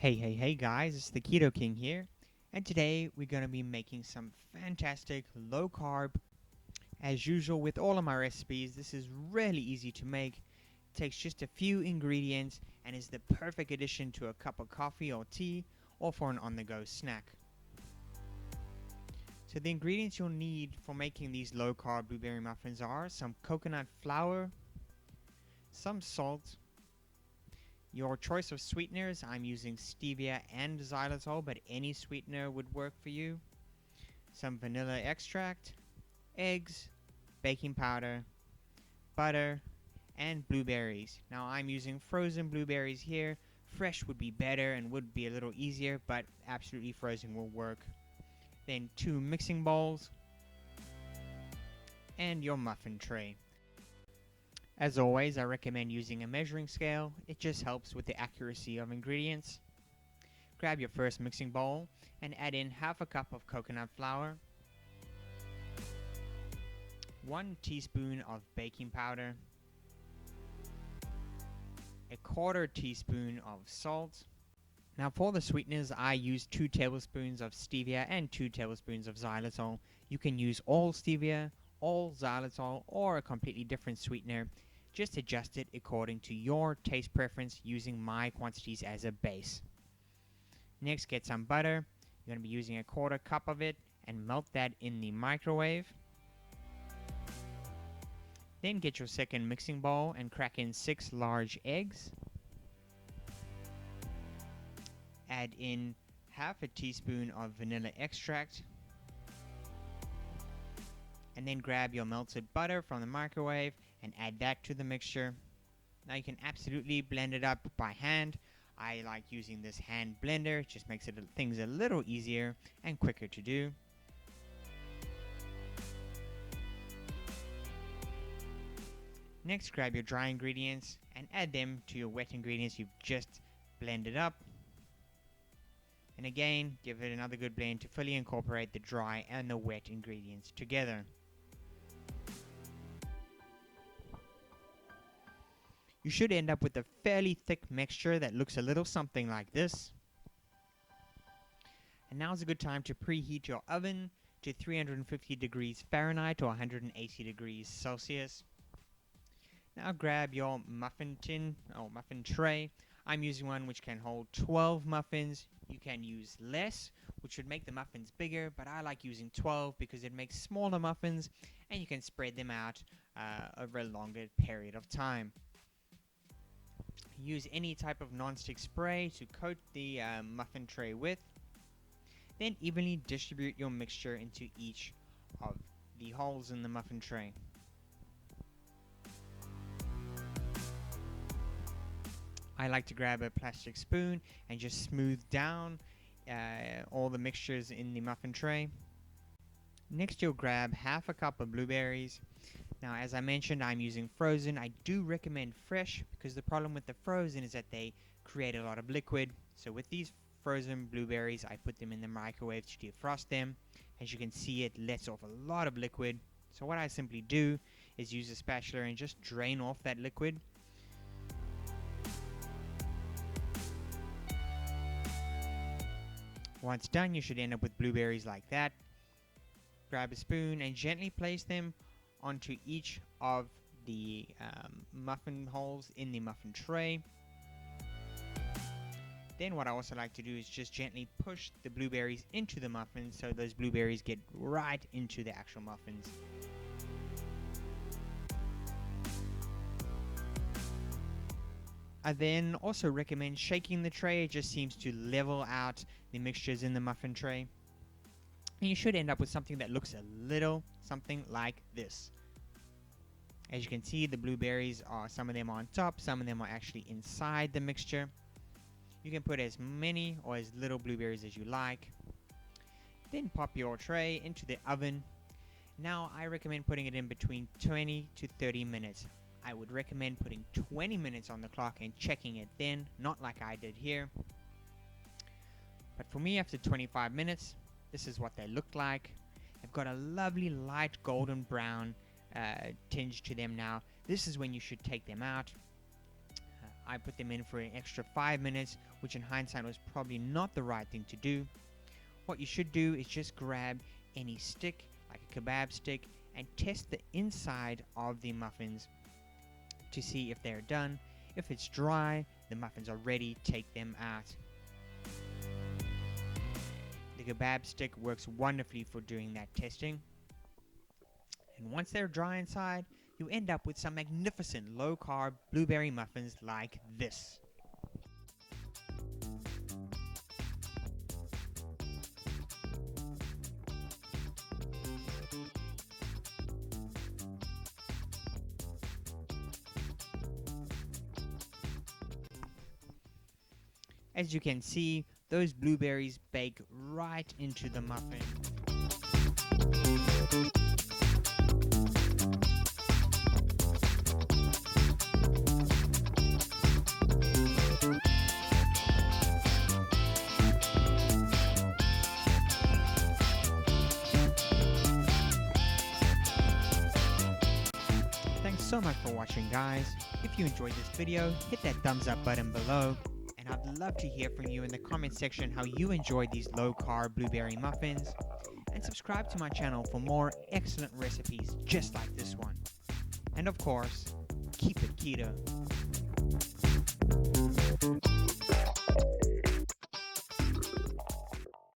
Hey guys, it's the Keto King here, and today we're going to be making some fantastic low carb. As usual with all of my recipes, this is really easy to make, takes just a few ingredients, and is the perfect addition to a cup of coffee or tea, or for an on-the-go snack. So the ingredients you'll need for making these low carb blueberry muffins are some coconut flour, some salt, your choice of sweeteners. I'm using stevia and xylitol, but any sweetener would work for you. Some vanilla extract, eggs, baking powder, butter, and blueberries. Now I'm using frozen blueberries here. Fresh would be better and would be a little easier, but absolutely frozen will work. Then 2 mixing bowls and your muffin tray. As always, I recommend using a measuring scale. It just helps with the accuracy of ingredients. Grab your first mixing bowl and add in half a cup of coconut flour, 1 teaspoon of baking powder, a 1/4 teaspoon of salt. Now for the sweeteners, I use 2 tablespoons of stevia and 2 tablespoons of xylitol. You can use all stevia, all xylitol, or a completely different sweetener. Just adjust it according to your taste preference using my quantities as a base. Next, get some butter. You're going to be using a 1/4 cup of it and melt that in the microwave. Then get your second mixing bowl and crack in 6 large eggs. Add in half a teaspoon of vanilla extract. And then grab your melted butter from the microwave and add that to the mixture. Now you can absolutely blend it up by hand. I like using this hand blender. It just makes things a little easier and quicker to do. Next, grab your dry ingredients and add them to your wet ingredients you've just blended up. And again, give it another good blend to fully incorporate the dry and the wet ingredients together. You should end up with a fairly thick mixture that looks a little something like this. And now's a good time to preheat your oven to 350 degrees Fahrenheit or 180 degrees Celsius. Now grab your muffin tin or muffin tray. I'm using one which can hold 12 muffins. You can use less, which would make the muffins bigger, but I like using 12 because it makes smaller muffins and you can spread them out over a longer period of time. Use any type of non-stick spray to coat the muffin tray with. Then evenly distribute your mixture into each of the holes in the muffin tray. I like to grab a plastic spoon and just smooth down all the mixtures in the muffin tray. Next, you'll grab half a cup of blueberries. Now, as I mentioned, I'm using frozen. I do recommend fresh because the problem with the frozen is that they create a lot of liquid. So with these frozen blueberries, I put them in the microwave to defrost them. As you can see, it lets off a lot of liquid. So what I simply do is use a spatula and just drain off that liquid. Once done, you should end up with blueberries like that. Grab a spoon and gently place them onto each of the muffin holes in the muffin tray. Then what I also like to do is just gently push the blueberries into the muffins so those blueberries get right into the actual muffins. I then also recommend shaking the tray. It just seems to level out the mixtures in the muffin tray. And you should end up with something that looks a little something like this. As you can see, the blueberries are, some of them are on top, some of them are actually inside the mixture. You can put as many or as little blueberries as you like. Then pop your tray into the oven. Now I recommend putting it in between 20 to 30 minutes. I would recommend putting 20 minutes on the clock and checking it then, not like I did here. But for me, after 25 minutes, this is what they look like. They've got a lovely light golden brown tinge to them now. This is when you should take them out. I put them in for an extra 5 minutes, which in hindsight was probably not the right thing to do. What you should do is just grab any stick, like a kebab stick, and test the inside of the muffins to see if they're done. If it's dry, the muffins are ready, take them out. The kebab stick works wonderfully for doing that testing. And once they're dry inside, you end up with some magnificent low-carb blueberry muffins like this. As you can see, those blueberries bake right into the muffin. Thanks so much for watching, guys. If you enjoyed this video, hit that thumbs up button below. I'd love to hear from you in the comment section how you enjoyed these low-carb blueberry muffins. And subscribe to my channel for more excellent recipes just like this one. And of course, keep it keto.